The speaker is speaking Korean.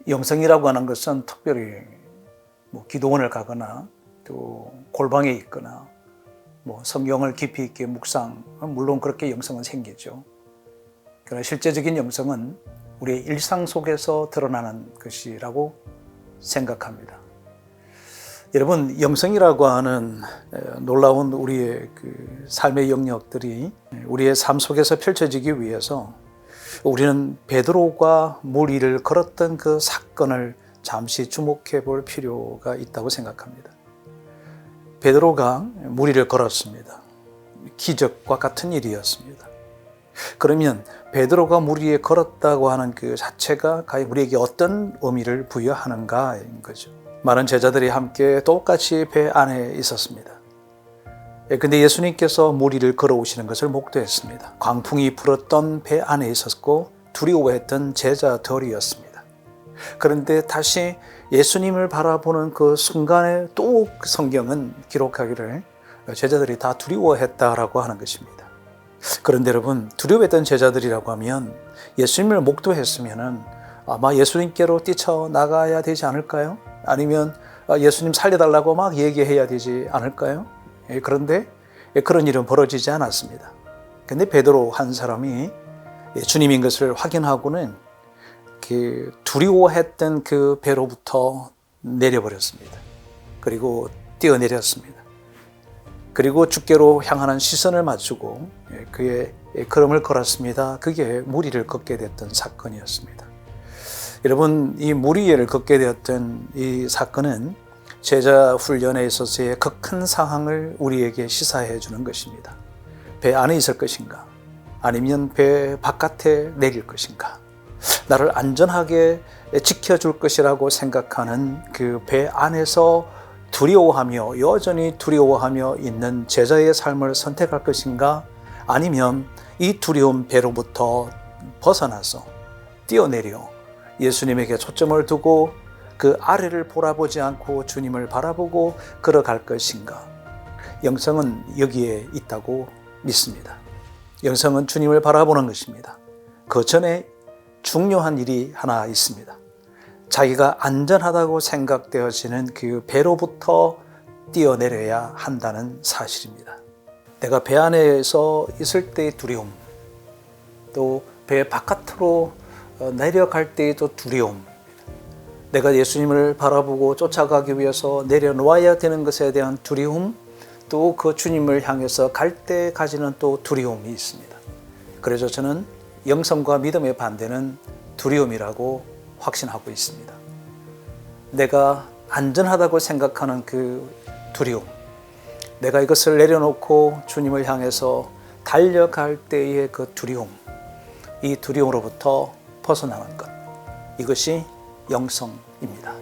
영성이라고 하는 것은 특별히 기도원을 가거나 또 골방에 있거나 성경을 깊이 있게 묵상, 물론 그렇게 영성은 생기죠. 그러나 실제적인 영성은 우리의 일상 속에서 드러나는 것이라고 생각합니다. 여러분, 영성이라고 하는 놀라운 우리의 그 삶의 영역들이 우리의 삶 속에서 펼쳐지기 위해서 우리는 베드로가 물 위를 걸었던 그 사건을 잠시 주목해 볼 필요가 있다고 생각합니다. 베드로가 물 위를 걸었습니다. 기적과 같은 일이었습니다. 그러면 베드로가 물 위에 걸었다고 하는 그 자체가 과연 우리에게 어떤 의미를 부여하는가인 거죠. 많은 제자들이 함께 똑같이 배 안에 있었습니다. 근데 예수님께서 물 위를 걸어오시는 것을 목도했습니다. 광풍이 불었던 배 안에 있었고 두려워했던 제자들이었습니다. 그런데 다시 예수님을 바라보는 그 순간에 또 성경은 기록하기를 제자들이 다 두려워했다라고 하는 것입니다. 그런데 여러분, 두려워했던 제자들이라고 하면 예수님을 목도했으면 아마 예수님께로 뛰쳐나가야 되지 않을까요? 아니면 예수님 살려달라고 막 얘기해야 되지 않을까요? 그런데 그런 일은 벌어지지 않았습니다. 근데 베드로 한 사람이 주님인 것을 확인하고는 그 두려워했던 그 배로부터 내려버렸습니다. 그리고 뛰어내렸습니다. 그리고 주께로 향하는 시선을 맞추고 그의 걸음을 걸었습니다. 그게 물 위를 걷게 됐던 사건이었습니다. 여러분, 이 물 위를 걷게 되었던 이 사건은 제자 훈련에 있어서의 그 큰 상황을 우리에게 시사해 주는 것입니다. 배 안에 있을 것인가? 아니면 배 바깥에 내릴 것인가? 나를 안전하게 지켜줄 것이라고 생각하는 그 배 안에서 두려워하며 여전히 두려워하며 있는 제자의 삶을 선택할 것인가? 아니면 이 두려운 배로부터 벗어나서 뛰어내려 예수님에게 초점을 두고 그 아래를 돌아보지 않고 주님을 바라보고 걸어갈 것인가? 영성은 여기에 있다고 믿습니다. 영성은 주님을 바라보는 것입니다. 그 전에 중요한 일이 하나 있습니다. 자기가 안전하다고 생각되어지는 그 배로부터 뛰어내려야 한다는 사실입니다. 내가 배 안에서 있을 때의 두려움, 또 배 바깥으로 내려갈 때에도 두려움, 내가 예수님을 바라보고 쫓아가기 위해서 내려놓아야 되는 것에 대한 두려움, 또 그 주님을 향해서 갈 때 가지는 또 두려움이 있습니다. 그래서 저는 영성과 믿음의 반대는 두려움이라고 확신하고 있습니다. 내가 안전하다고 생각하는 그 두려움, 내가 이것을 내려놓고 주님을 향해서 달려갈 때의 그 두려움, 이 두려움으로부터 벗어나는 것, 이것이 영성입니다.